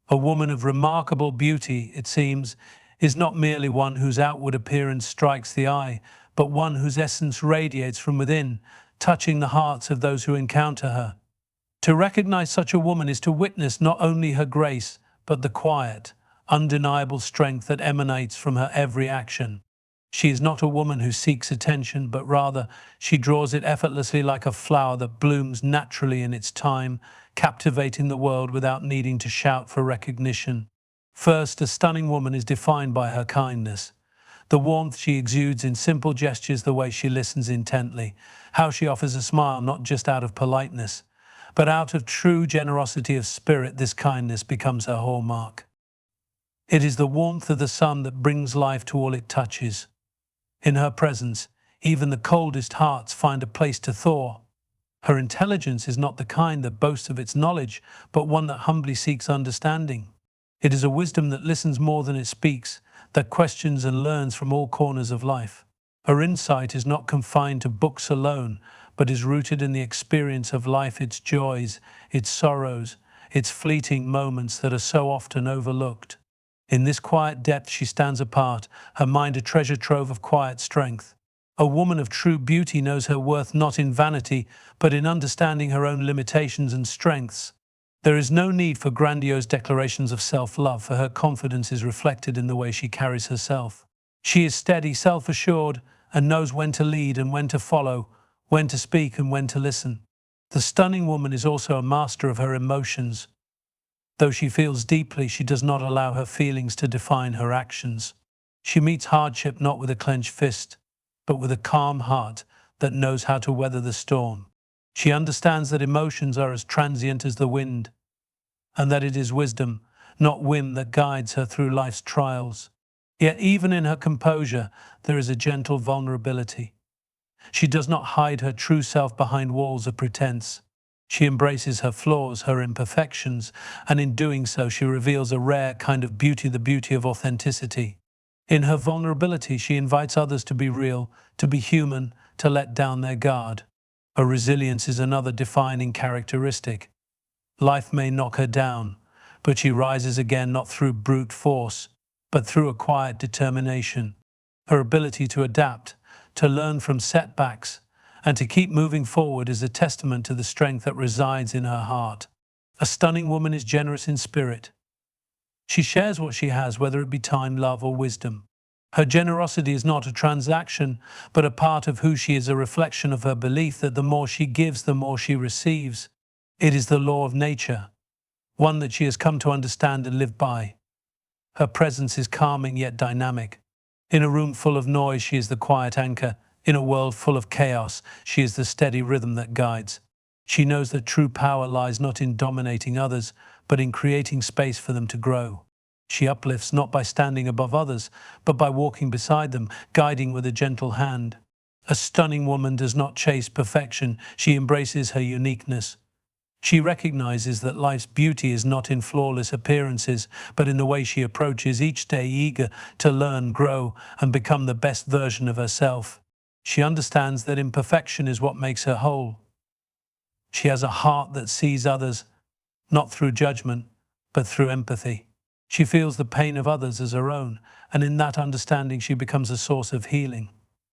A woman of remarkable beauty, it seems, is not merely one whose outward appearance strikes the eye, but one whose essence radiates from within, touching the hearts of those who encounter her. To recognize such a woman is to witness not only her grace, but the quiet, undeniable strength that emanates from her every action. She is not a woman who seeks attention, but rather she draws it effortlessly like a flower that blooms naturally in its time, captivating the world without needing to shout for recognition. First, a stunning woman is defined by her kindness. The warmth she exudes in simple gestures, the way she listens intently, how she offers a smile not just out of politeness, but out of true generosity of spirit. This kindness becomes her hallmark. It is the warmth of the sun that brings life to all it touches. In her presence, even the coldest hearts find a place to thaw. Her intelligence is not the kind that boasts of its knowledge, but one that humbly seeks understanding. It is a wisdom that listens more than it speaks, that questions and learns from all corners of life. Her insight is not confined to books alone, but is rooted in the experience of life, its joys, its sorrows, its fleeting moments that are so often overlooked. In this quiet depth she stands apart, her mind a treasure trove of quiet strength. A woman of true beauty knows her worth not in vanity, but in understanding her own limitations and strengths. There is no need for grandiose declarations of self-love, for her confidence is reflected in the way she carries herself. She is steady, self-assured, and knows when to lead and when to follow, when to speak and when to listen. The stunning woman is also a master of her emotions. Though she feels deeply, she does not allow her feelings to define her actions. She meets hardship not with a clenched fist, but with a calm heart that knows how to weather the storm. She understands that emotions are as transient as the wind, and that it is wisdom, not whim, that guides her through life's trials. Yet even in her composure, there is a gentle vulnerability. She does not hide her true self behind walls of pretense. She embraces her flaws, her imperfections, and in doing so she reveals a rare kind of beauty, the beauty of authenticity. In her vulnerability, she invites others to be real, to be human, to let down their guard. Her resilience is another defining characteristic. Life may knock her down, but she rises again not through brute force, but through a quiet determination. Her ability to adapt, to learn from setbacks, and to keep moving forward is a testament to the strength that resides in her heart. A stunning woman is generous in spirit. She shares what she has, whether it be time, love, or wisdom. Her generosity is not a transaction, but a part of who she is, a reflection of her belief that the more she gives, the more she receives. It is the law of nature, one that she has come to understand and live by. Her presence is calming yet dynamic. In a room full of noise, she is the quiet anchor. In a world full of chaos, she is the steady rhythm that guides. She knows that true power lies not in dominating others, but in creating space for them to grow. She uplifts not by standing above others, but by walking beside them, guiding with a gentle hand. A stunning woman does not chase perfection, she embraces her uniqueness. She recognizes that life's beauty is not in flawless appearances, but in the way she approaches each day, eager to learn, grow, and become the best version of herself. She understands that imperfection is what makes her whole. She has a heart that sees others, not through judgment, but through empathy. She feels the pain of others as her own, and in that understanding she becomes a source of healing.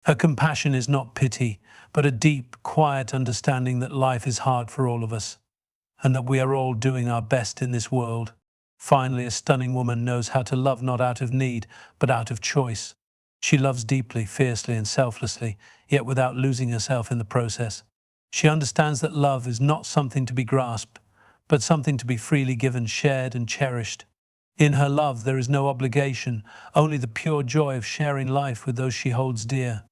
Her compassion is not pity, but a deep, quiet understanding that life is hard for all of us, and that we are all doing our best in this world. Finally, a stunning woman knows how to love not out of need, but out of choice. She loves deeply, fiercely, and selflessly, yet without losing herself in the process. She understands that love is not something to be grasped, but something to be freely given, shared, and cherished. In her love, there is no obligation, only the pure joy of sharing life with those she holds dear.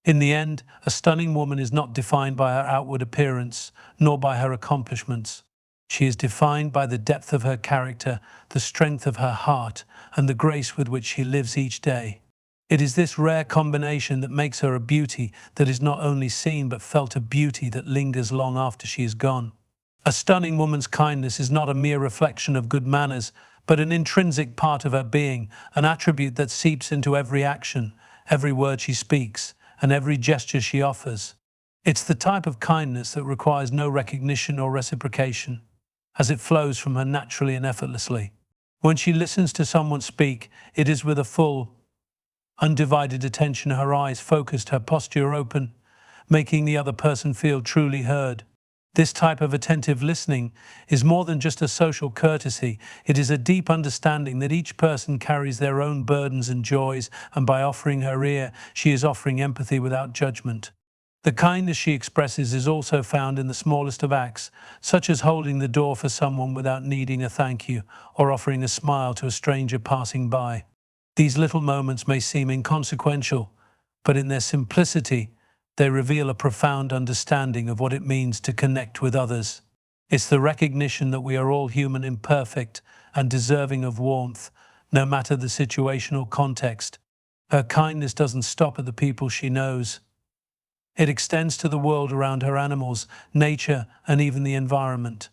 In the end, a stunning woman is not defined by her outward appearance, nor by her accomplishments. She is defined by the depth of her character, the strength of her heart, and the grace with which she lives each day. It is this rare combination that makes her a beauty that is not only seen but felt, a beauty that lingers long after she is gone. A stunning woman's kindness is not a mere reflection of good manners, but an intrinsic part of her being, an attribute that seeps into every action, every word she speaks, and every gesture she offers. It's the type of kindness that requires no recognition or reciprocation, as it flows from her naturally and effortlessly. When she listens to someone speak, it is with a full, undivided attention, her eyes focused, her posture open, making the other person feel truly heard. This type of attentive listening is more than just a social courtesy. It is a deep understanding that each person carries their own burdens and joys, and by offering her ear, she is offering empathy without judgment. The kindness she expresses is also found in the smallest of acts, such as holding the door for someone without needing a thank you, or offering a smile to a stranger passing by. These little moments may seem inconsequential, but in their simplicity, they reveal a profound understanding of what it means to connect with others. It's the recognition that we are all human, imperfect, and deserving of warmth, no matter the situation or context. Her kindness doesn't stop at the people she knows. It extends to the world around her, animals, nature, and even the environment.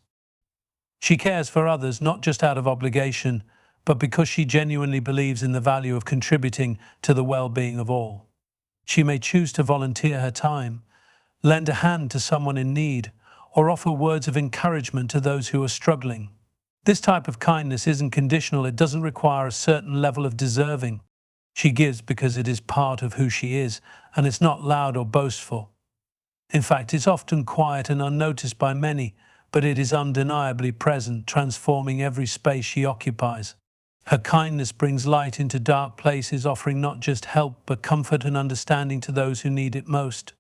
She cares for others not just out of obligation, but because she genuinely believes in the value of contributing to the well-being of all. She may choose to volunteer her time, lend a hand to someone in need, or offer words of encouragement to those who are struggling. This type of kindness isn't conditional. It doesn't require a certain level of deserving. She gives because it is part of who she is, and it's not loud or boastful. In fact, it's often quiet and unnoticed by many, but it is undeniably present, transforming every space she occupies. Her kindness brings light into dark places, offering not just help but comfort and understanding to those who need it most.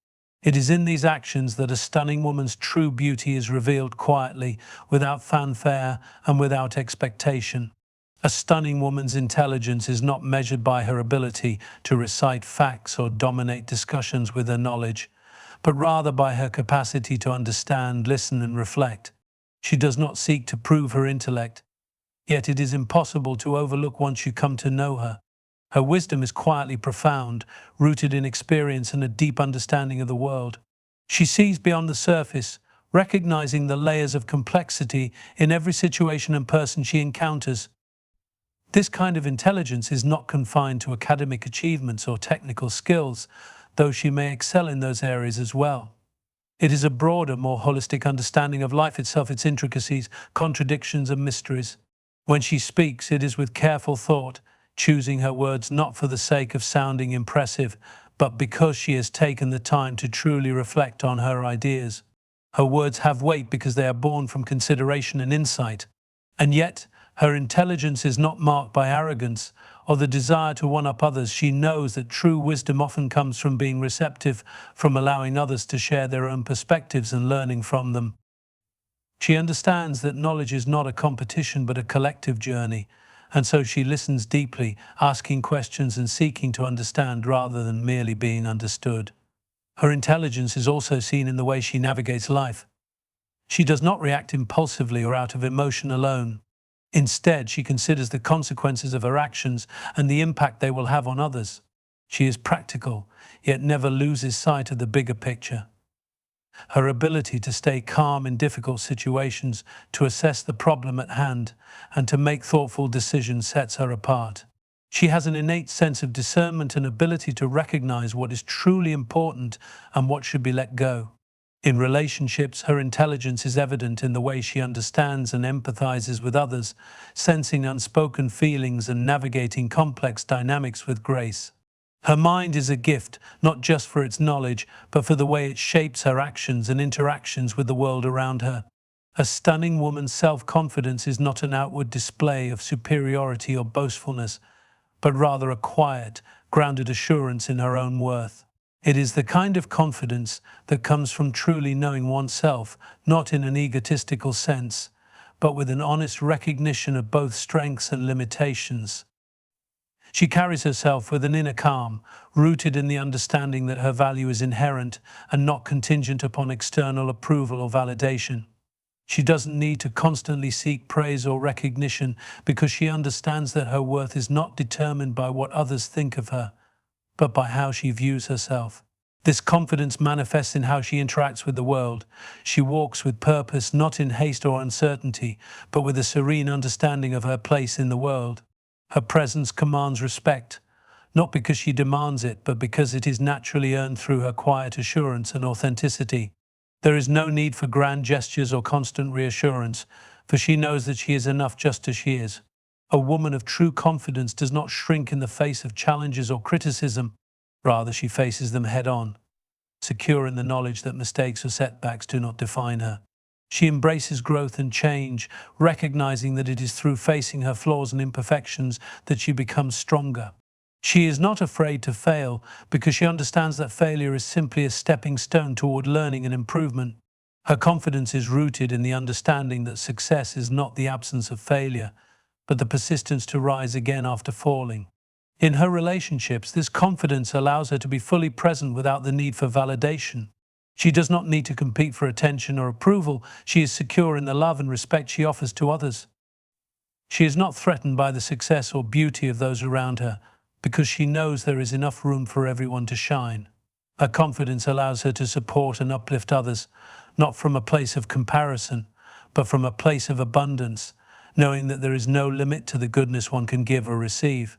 It is in these actions that a stunning woman's true beauty is revealed quietly, without fanfare and without expectation. A stunning woman's intelligence is not measured by her ability to recite facts or dominate discussions with her knowledge, but rather by her capacity to understand, listen, and reflect. She does not seek to prove her intellect, yet it is impossible to overlook once you come to know her. Her wisdom is quietly profound, rooted in experience and a deep understanding of the world. She sees beyond the surface, recognizing the layers of complexity in every situation and person she encounters. This kind of intelligence is not confined to academic achievements or technical skills, though she may excel in those areas as well. It is a broader, more holistic understanding of life itself, its intricacies, contradictions, and mysteries. When she speaks, it is with careful thought, choosing her words not for the sake of sounding impressive, but because she has taken the time to truly reflect on her ideas. Her words have weight because they are born from consideration and insight. And yet, her intelligence is not marked by arrogance or the desire to one-up others. She knows that true wisdom often comes from being receptive, from allowing others to share their own perspectives and learning from them. She understands that knowledge is not a competition but a collective journey, and so she listens deeply, asking questions and seeking to understand rather than merely being understood. Her intelligence is also seen in the way she navigates life. She does not react impulsively or out of emotion alone. Instead, she considers the consequences of her actions and the impact they will have on others. She is practical, yet never loses sight of the bigger picture. Her ability to stay calm in difficult situations, to assess the problem at hand, and to make thoughtful decisions sets her apart. She has an innate sense of discernment and ability to recognize what is truly important and what should be let go. In relationships, her intelligence is evident in the way she understands and empathizes with others, sensing unspoken feelings and navigating complex dynamics with grace. Her mind is a gift, not just for its knowledge, but for the way it shapes her actions and interactions with the world around her. A stunning woman's self-confidence is not an outward display of superiority or boastfulness, but rather a quiet, grounded assurance in her own worth. It is the kind of confidence that comes from truly knowing oneself, not in an egotistical sense, but with an honest recognition of both strengths and limitations. She carries herself with an inner calm, rooted in the understanding that her value is inherent and not contingent upon external approval or validation. She doesn't need to constantly seek praise or recognition because she understands that her worth is not determined by what others think of her, but by how she views herself. This confidence manifests in how she interacts with the world. She walks with purpose, not in haste or uncertainty, but with a serene understanding of her place in the world. Her presence commands respect, not because she demands it, but because it is naturally earned through her quiet assurance and authenticity. There is no need for grand gestures or constant reassurance, for she knows that she is enough just as she is. A woman of true confidence does not shrink in the face of challenges or criticism. Rather, she faces them head-on, secure in the knowledge that mistakes or setbacks do not define her. She embraces growth and change, recognizing that it is through facing her flaws and imperfections that she becomes stronger. She is not afraid to fail because she understands that failure is simply a stepping stone toward learning and improvement. Her confidence is rooted in the understanding that success is not the absence of failure, but the persistence to rise again after falling. In her relationships, this confidence allows her to be fully present without the need for validation. She does not need to compete for attention or approval. She is secure in the love and respect she offers to others. She is not threatened by the success or beauty of those around her because she knows there is enough room for everyone to shine. Her confidence allows her to support and uplift others, not from a place of comparison, but from a place of abundance, knowing that there is no limit to the goodness one can give or receive.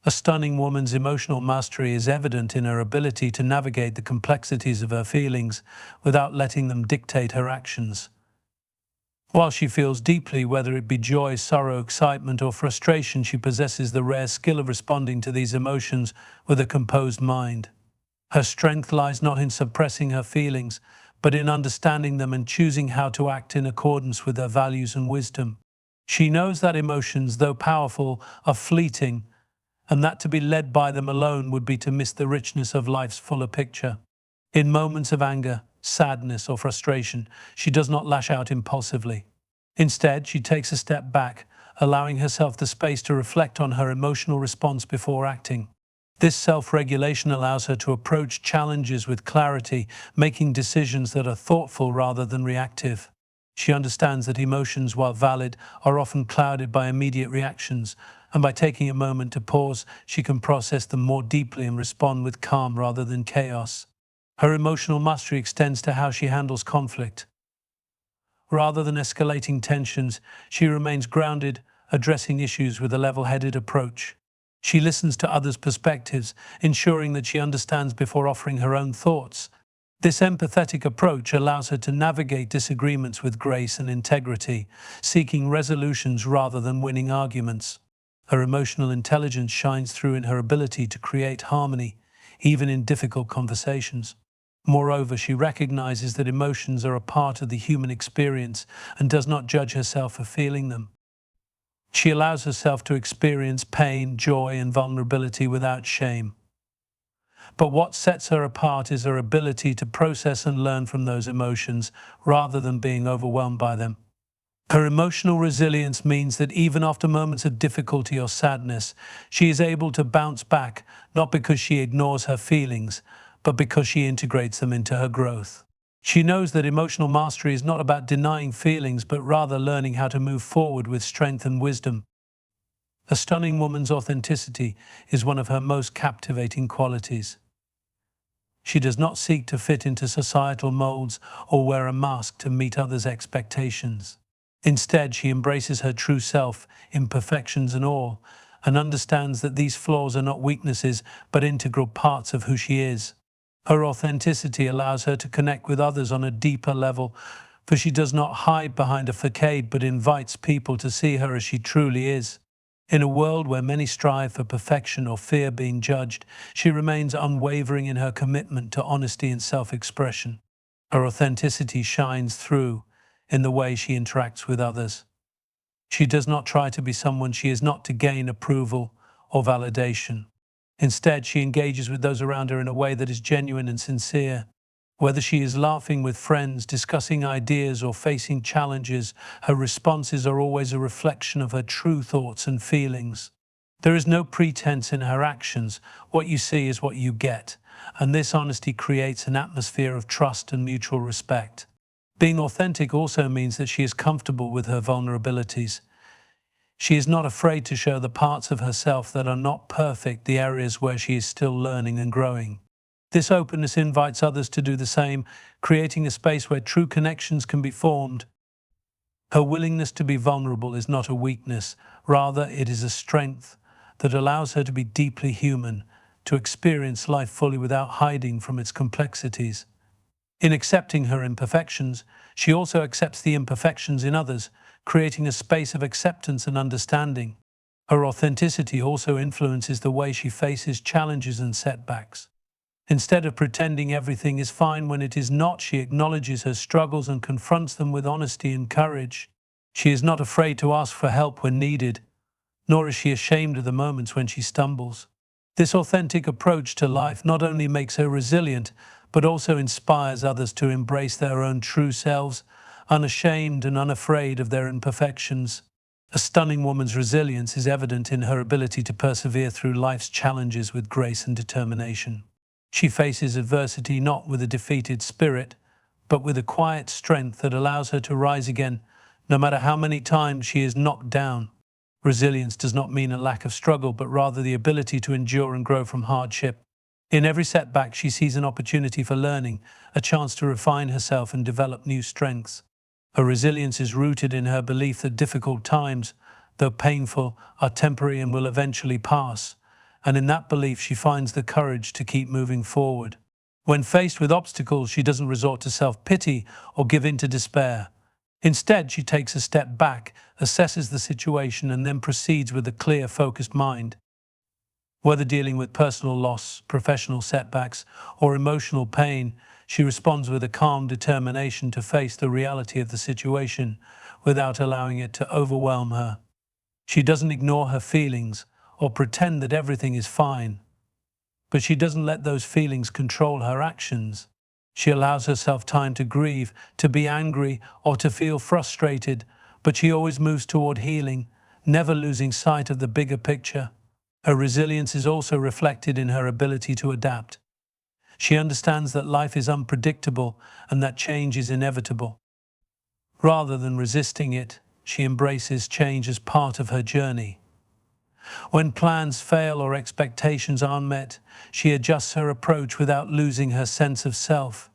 A stunning woman's emotional mastery is evident in her ability to navigate the complexities of her feelings without letting them dictate her actions. While she feels deeply, whether it be joy, sorrow, excitement, or frustration, she possesses the rare skill of responding to these emotions with a composed mind. Her strength lies not in suppressing her feelings, but in understanding them and choosing how to act in accordance with her values and wisdom. She knows that emotions, though powerful, are fleeting, and that to be led by them alone would be to miss the richness of life's fuller picture. In moments of anger, sadness, or frustration, she does not lash out impulsively. Instead, she takes a step back, allowing herself the space to reflect on her emotional response before acting. This self-regulation allows her to approach challenges with clarity, making decisions that are thoughtful rather than reactive. She understands that emotions, while valid, are often clouded by immediate reactions, and by taking a moment to pause, she can process them more deeply and respond with calm rather than chaos. Her emotional mastery extends to how she handles conflict. Rather than escalating tensions, she remains grounded, addressing issues with a level-headed approach. She listens to others' perspectives, ensuring that she understands before offering her own thoughts. This empathetic approach allows her to navigate disagreements with grace and integrity, seeking resolutions rather than winning arguments. Her emotional intelligence shines through in her ability to create harmony, even in difficult conversations. Moreover, she recognizes that emotions are a part of the human experience and does not judge herself for feeling them. She allows herself to experience pain, joy, and vulnerability without shame. But what sets her apart is her ability to process and learn from those emotions rather than being overwhelmed by them. Her emotional resilience means that even after moments of difficulty or sadness, she is able to bounce back, not because she ignores her feelings, but because she integrates them into her growth. She knows that emotional mastery is not about denying feelings, but rather learning how to move forward with strength and wisdom. A stunning woman's authenticity is one of her most captivating qualities. She does not seek to fit into societal molds or wear a mask to meet others' expectations. Instead, she embraces her true self, imperfections and all, and understands that these flaws are not weaknesses, but integral parts of who she is. Her authenticity allows her to connect with others on a deeper level, for she does not hide behind a facade, but invites people to see her as she truly is. In a world where many strive for perfection or fear being judged, she remains unwavering in her commitment to honesty and self-expression. Her authenticity shines through in the way she interacts with others. She does not try to be someone she is not to gain approval or validation. Instead, she engages with those around her in a way that is genuine and sincere. Whether she is laughing with friends, discussing ideas, or facing challenges, her responses are always a reflection of her true thoughts and feelings. There is no pretense in her actions. What you see is what you get, and this honesty creates an atmosphere of trust and mutual respect. Being authentic also means that she is comfortable with her vulnerabilities. She is not afraid to show the parts of herself that are not perfect, the areas where she is still learning and growing. This openness invites others to do the same, creating a space where true connections can be formed. Her willingness to be vulnerable is not a weakness, rather it is a strength that allows her to be deeply human, to experience life fully without hiding from its complexities. In accepting her imperfections, she also accepts the imperfections in others, creating a space of acceptance and understanding. Her authenticity also influences the way she faces challenges and setbacks. Instead of pretending everything is fine when it is not, she acknowledges her struggles and confronts them with honesty and courage. She is not afraid to ask for help when needed, nor is she ashamed of the moments when she stumbles. This authentic approach to life not only makes her resilient, but also inspires others to embrace their own true selves, unashamed and unafraid of their imperfections. A stunning woman's resilience is evident in her ability to persevere through life's challenges with grace and determination. She faces adversity not with a defeated spirit, but with a quiet strength that allows her to rise again, no matter how many times she is knocked down. Resilience does not mean a lack of struggle, but rather the ability to endure and grow from hardship. In every setback, she sees an opportunity for learning, a chance to refine herself and develop new strengths. Her resilience is rooted in her belief that difficult times, though painful, are temporary and will eventually pass. And in that belief, she finds the courage to keep moving forward. When faced with obstacles, she doesn't resort to self-pity or give in to despair. Instead, she takes a step back, assesses the situation, and then proceeds with a clear, focused mind. Whether dealing with personal loss, professional setbacks, or emotional pain, she responds with a calm determination to face the reality of the situation without allowing it to overwhelm her. She doesn't ignore her feelings or pretend that everything is fine, but she doesn't let those feelings control her actions. She allows herself time to grieve, to be angry, or to feel frustrated, but she always moves toward healing, never losing sight of the bigger picture. Her resilience is also reflected in her ability to adapt. She understands that life is unpredictable and that change is inevitable. Rather than resisting it, she embraces change as part of her journey. When plans fail or expectations aren't met, she adjusts her approach without losing her sense of self.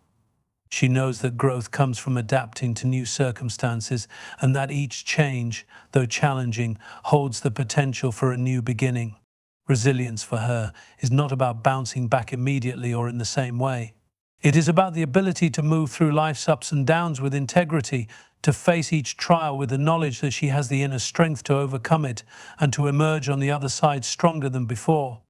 She knows that growth comes from adapting to new circumstances and that each change, though challenging, holds the potential for a new beginning. Resilience for her is not about bouncing back immediately or in the same way. It is about the ability to move through life's ups and downs with integrity, to face each trial with the knowledge that she has the inner strength to overcome it and to emerge on the other side stronger than before.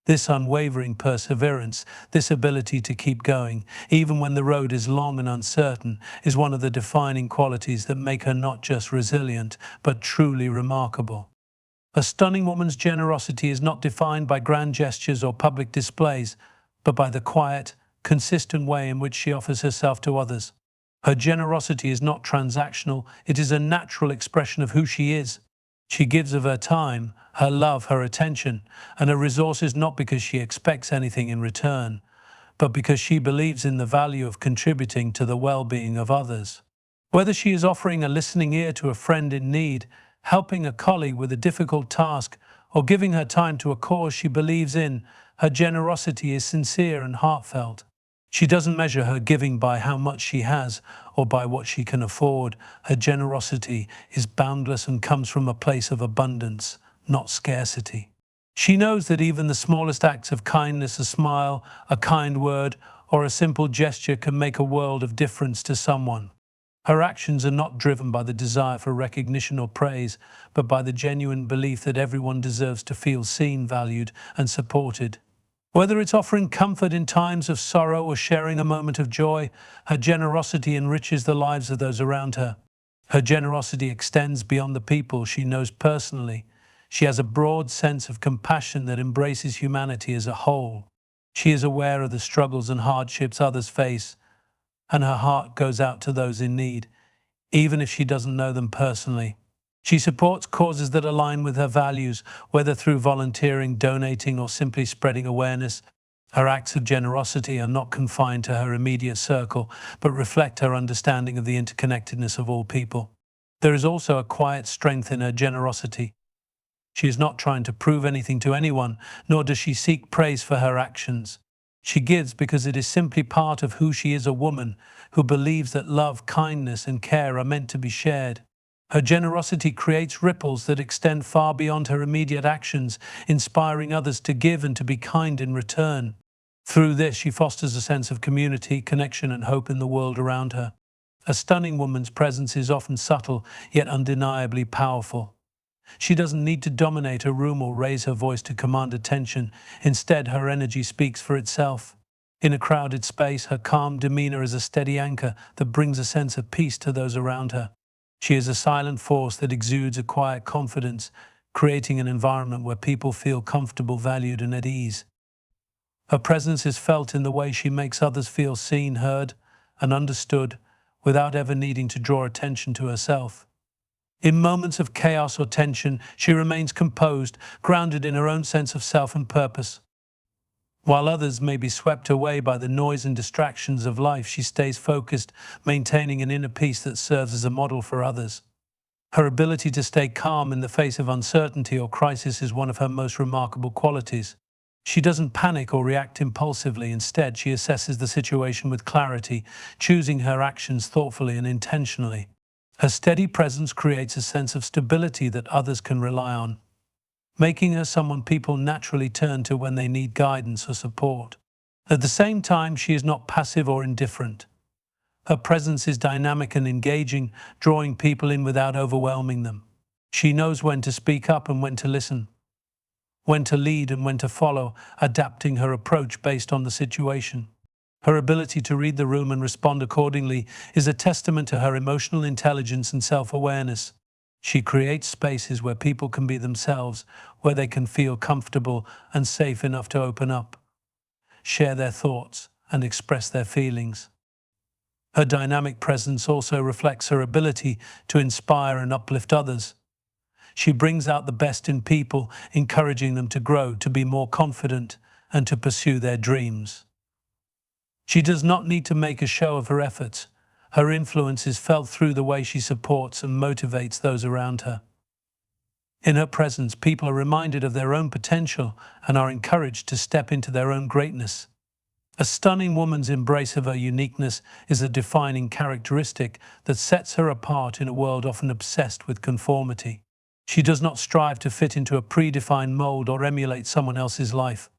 This unwavering perseverance, this ability to keep going, even when the road is long and uncertain, is one of the defining qualities that make her not just resilient, but truly remarkable. A stunning woman's generosity is not defined by grand gestures or public displays, but by the quiet, consistent way in which she offers herself to others. Her generosity is not transactional, it is a natural expression of who she is. She gives of her time, her love, her attention, and her resources not because she expects anything in return, but because she believes in the value of contributing to the well-being of others. Whether she is offering a listening ear to a friend in need, helping a colleague with a difficult task, or giving her time to a cause she believes in, her generosity is sincere and heartfelt. She doesn't measure her giving by how much she has or by what she can afford. Her generosity is boundless and comes from a place of abundance, not scarcity. She knows that even the smallest acts of kindness, a smile, a kind word, or a simple gesture can make a world of difference to someone. Her actions are not driven by the desire for recognition or praise, but by the genuine belief that everyone deserves to feel seen, valued, and supported. Whether it's offering comfort in times of sorrow or sharing a moment of joy, her generosity enriches the lives of those around her. Her generosity extends beyond the people she knows personally. She has a broad sense of compassion that embraces humanity as a whole. She is aware of the struggles and hardships others face, and her heart goes out to those in need, even if she doesn't know them personally. She supports causes that align with her values, whether through volunteering, donating, or simply spreading awareness. Her acts of generosity are not confined to her immediate circle, but reflect her understanding of the interconnectedness of all people. There is also a quiet strength in her generosity. She is not trying to prove anything to anyone, nor does she seek praise for her actions. She gives because it is simply part of who she is, a woman who believes that love, kindness, and care are meant to be shared. Her generosity creates ripples that extend far beyond her immediate actions, inspiring others to give and to be kind in return. Through this, she fosters a sense of community, connection, and hope in the world around her. A stunning woman's presence is often subtle, yet undeniably powerful. She doesn't need to dominate a room or raise her voice to command attention. Instead, her energy speaks for itself. In a crowded space, her calm demeanor is a steady anchor that brings a sense of peace to those around her. She is a silent force that exudes a quiet confidence, creating an environment where people feel comfortable, valued, and at ease. Her presence is felt in the way she makes others feel seen, heard, and understood without ever needing to draw attention to herself. In moments of chaos or tension, she remains composed, grounded in her own sense of self and purpose. While others may be swept away by the noise and distractions of life, she stays focused, maintaining an inner peace that serves as a model for others. Her ability to stay calm in the face of uncertainty or crisis is one of her most remarkable qualities. She doesn't panic or react impulsively. Instead, she assesses the situation with clarity, choosing her actions thoughtfully and intentionally. Her steady presence creates a sense of stability that others can rely on, making her someone people naturally turn to when they need guidance or support. At the same time, she is not passive or indifferent. Her presence is dynamic and engaging, drawing people in without overwhelming them. She knows when to speak up and when to listen, when to lead and when to follow, adapting her approach based on the situation. Her ability to read the room and respond accordingly is a testament to her emotional intelligence and self-awareness. She creates spaces where people can be themselves, where they can feel comfortable and safe enough to open up, share their thoughts, and express their feelings. Her dynamic presence also reflects her ability to inspire and uplift others. She brings out the best in people, encouraging them to grow, to be more confident, and to pursue their dreams. She does not need to make a show of her efforts. Her influence is felt through the way she supports and motivates those around her. In her presence, people are reminded of their own potential and are encouraged to step into their own greatness. A stunning woman's embrace of her uniqueness is a defining characteristic that sets her apart in a world often obsessed with conformity. She does not strive to fit into a predefined mold or emulate someone else's life.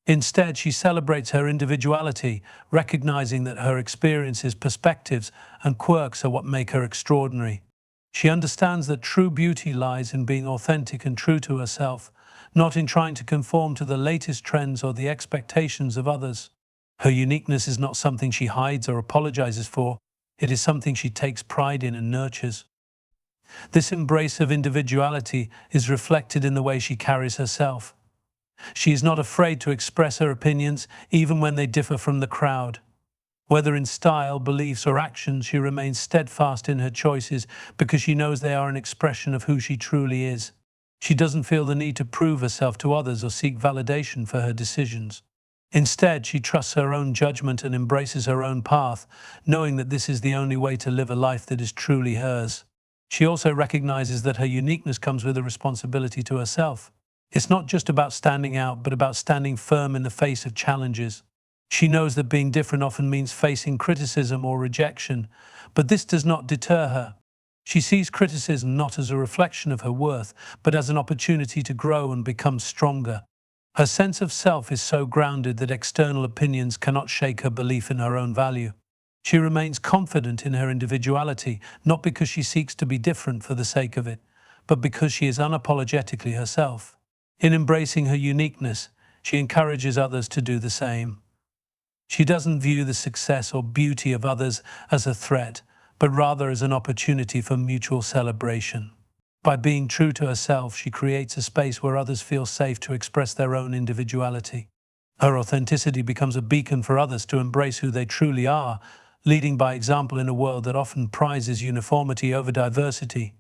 Instead, she celebrates her individuality, recognizing that her experiences, perspectives, and quirks are what make her extraordinary. She understands that true beauty lies in being authentic and true to herself, not in trying to conform to the latest trends or the expectations of others. Her uniqueness is not something she hides or apologizes for. It is something she takes pride in and nurtures. This embrace of individuality is reflected in the way she carries herself. She is not afraid to express her opinions, even when they differ from the crowd. Whether in style, beliefs, or actions, she remains steadfast in her choices because she knows they are an expression of who she truly is. She doesn't feel the need to prove herself to others or seek validation for her decisions. Instead, she trusts her own judgment and embraces her own path, knowing that this is the only way to live a life that is truly hers. She also recognizes that her uniqueness comes with a responsibility to herself. It's not just about standing out, but about standing firm in the face of challenges. She knows that being different often means facing criticism or rejection, but this does not deter her. She sees criticism not as a reflection of her worth, but as an opportunity to grow and become stronger. Her sense of self is so grounded that external opinions cannot shake her belief in her own value. She remains confident in her individuality, not because she seeks to be different for the sake of it, but because she is unapologetically herself. In embracing her uniqueness, she encourages others to do the same. She doesn't view the success or beauty of others as a threat, but rather as an opportunity for mutual celebration. By being true to herself, she creates a space where others feel safe to express their own individuality. Her authenticity becomes a beacon for others to embrace who they truly are, leading by example in a world that often prizes uniformity over diversity.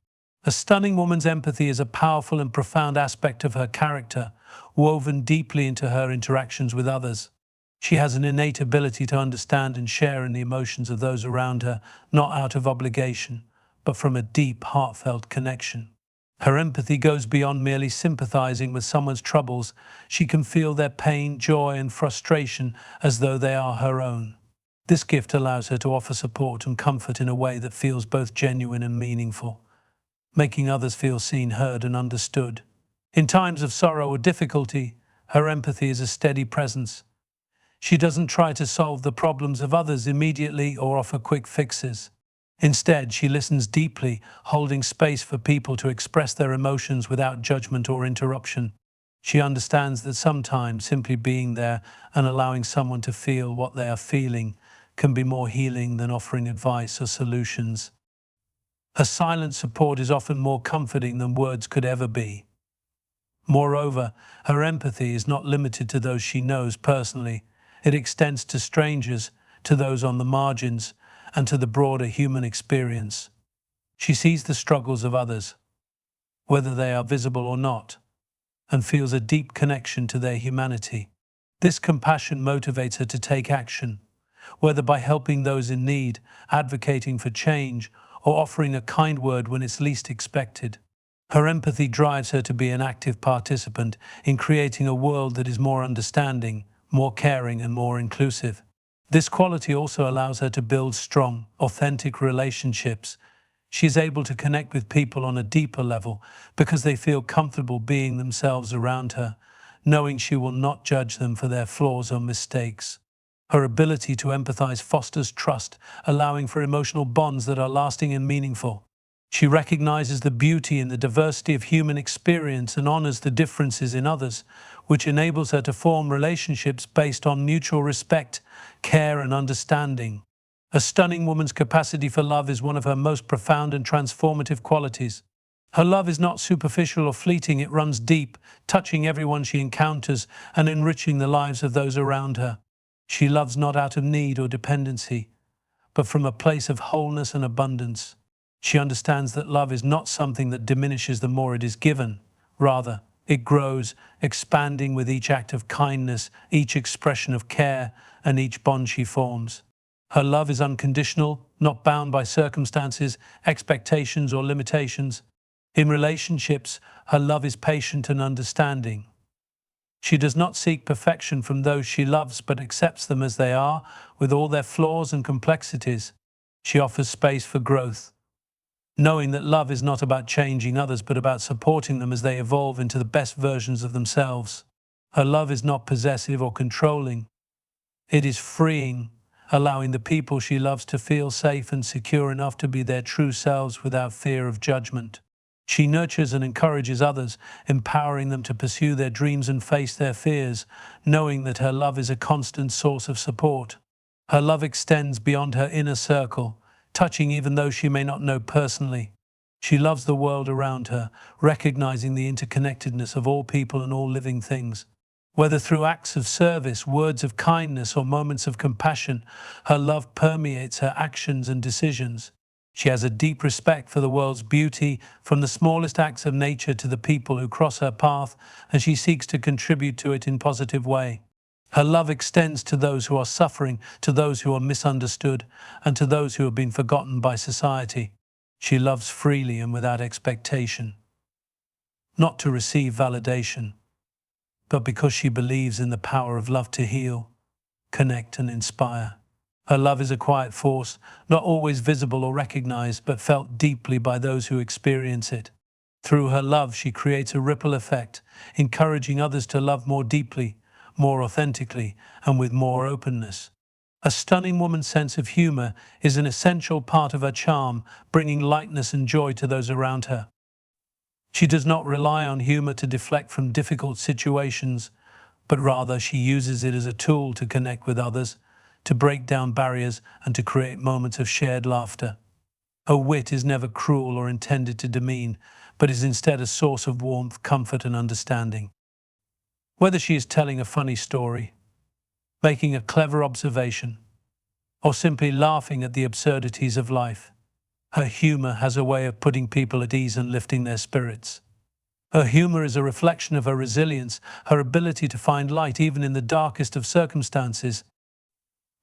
A stunning woman's empathy is a powerful and profound aspect of her character, woven deeply into her interactions with others. She has an innate ability to understand and share in the emotions of those around her, not out of obligation, but from a deep, heartfelt connection. Her empathy goes beyond merely sympathizing with someone's troubles. She can feel their pain, joy, and frustration as though they are her own. This gift allows her to offer support and comfort in a way that feels both genuine and meaningful, making others feel seen, heard, and understood. In times of sorrow or difficulty, her empathy is a steady presence. She doesn't try to solve the problems of others immediately or offer quick fixes. Instead, she listens deeply, holding space for people to express their emotions without judgment or interruption. She understands that sometimes simply being there and allowing someone to feel what they are feeling can be more healing than offering advice or solutions. Her silent support is often more comforting than words could ever be. Moreover, her empathy is not limited to those she knows personally. It extends to strangers, to those on the margins, and to the broader human experience. She sees the struggles of others, whether they are visible or not, and feels a deep connection to their humanity. This compassion motivates her to take action, whether by helping those in need, advocating for change, or offering a kind word when it's least expected. Her empathy drives her to be an active participant in creating a world that is more understanding, more caring, and more inclusive. This quality also allows her to build strong, authentic relationships. She is able to connect with people on a deeper level because they feel comfortable being themselves around her, knowing she will not judge them for their flaws or mistakes. Her ability to empathize fosters trust, allowing for emotional bonds that are lasting and meaningful. She recognizes the beauty in the diversity of human experience and honors the differences in others, which enables her to form relationships based on mutual respect, care, and understanding. A stunning woman's capacity for love is one of her most profound and transformative qualities. Her love is not superficial or fleeting, it runs deep, touching everyone she encounters and enriching the lives of those around her. She loves not out of need or dependency, but from a place of wholeness and abundance. She understands that love is not something that diminishes the more it is given. Rather, it grows, expanding with each act of kindness, each expression of care, and each bond she forms. Her love is unconditional, not bound by circumstances, expectations, or limitations. In relationships, her love is patient and understanding. She does not seek perfection from those she loves, but accepts them as they are, with all their flaws and complexities. She offers space for growth, knowing that love is not about changing others, but about supporting them as they evolve into the best versions of themselves. Her love is not possessive or controlling. It is freeing, allowing the people she loves to feel safe and secure enough to be their true selves without fear of judgment. She nurtures and encourages others, empowering them to pursue their dreams and face their fears, knowing that her love is a constant source of support. Her love extends beyond her inner circle, touching even those she may not know personally. She loves the world around her, recognizing the interconnectedness of all people and all living things. Whether through acts of service, words of kindness, or moments of compassion, her love permeates her actions and decisions. She has a deep respect for the world's beauty, from the smallest acts of nature to the people who cross her path, and she seeks to contribute to it in a positive way. Her love extends to those who are suffering, to those who are misunderstood, and to those who have been forgotten by society. She loves freely and without expectation, not to receive validation, but because she believes in the power of love to heal, connect, and inspire. Her love is a quiet force, not always visible or recognized, but felt deeply by those who experience it. Through her love, she creates a ripple effect, encouraging others to love more deeply, more authentically, and with more openness. A stunning woman's sense of humor is an essential part of her charm, bringing lightness and joy to those around her. She does not rely on humor to deflect from difficult situations, but rather she uses it as a tool to connect with others, to break down barriers, and to create moments of shared laughter. Her wit is never cruel or intended to demean, but is instead a source of warmth, comfort, and understanding. Whether she is telling a funny story, making a clever observation, or simply laughing at the absurdities of life, her humor has a way of putting people at ease and lifting their spirits. Her humor is a reflection of her resilience, her ability to find light even in the darkest of circumstances.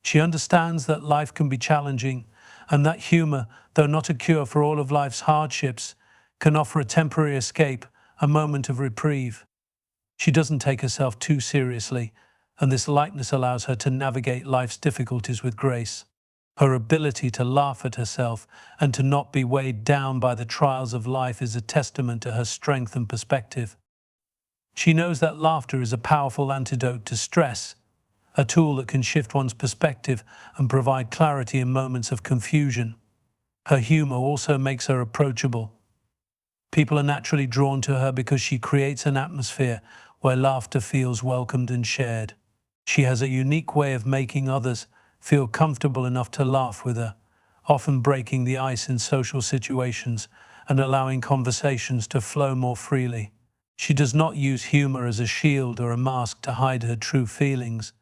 She understands that life can be challenging, and that humor, though not a cure for all of life's hardships, can offer a temporary escape, a moment of reprieve. She doesn't take herself too seriously, and this lightness allows her to navigate life's difficulties with grace. Her ability to laugh at herself and to not be weighed down by the trials of life is a testament to her strength and perspective. She knows that laughter is a powerful antidote to stress, a tool that can shift one's perspective and provide clarity in moments of confusion. Her humor also makes her approachable. People are naturally drawn to her because she creates an atmosphere where laughter feels welcomed and shared. She has a unique way of making others feel comfortable enough to laugh with her, often breaking the ice in social situations and allowing conversations to flow more freely. She does not use humor as a shield or a mask to hide her true feelings,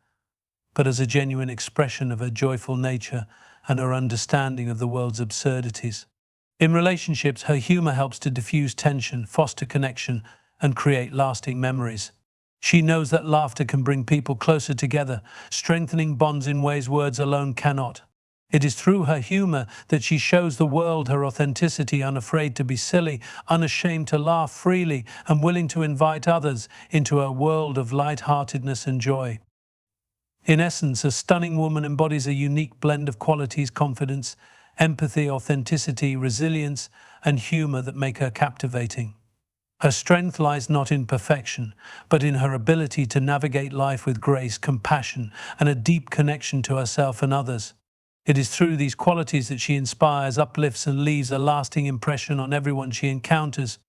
but as a genuine expression of her joyful nature and her understanding of the world's absurdities. In relationships, her humor helps to diffuse tension, foster connection, and create lasting memories. She knows that laughter can bring people closer together, strengthening bonds in ways words alone cannot. It is through her humor that she shows the world her authenticity, unafraid to be silly, unashamed to laugh freely, and willing to invite others into a world of light-heartedness and joy. In essence, a stunning woman embodies a unique blend of qualities: confidence, empathy, authenticity, resilience, and humor that make her captivating. Her strength lies not in perfection, but in her ability to navigate life with grace, compassion, and a deep connection to herself and others. It is through these qualities that she inspires, uplifts, and leaves a lasting impression on everyone she encounters.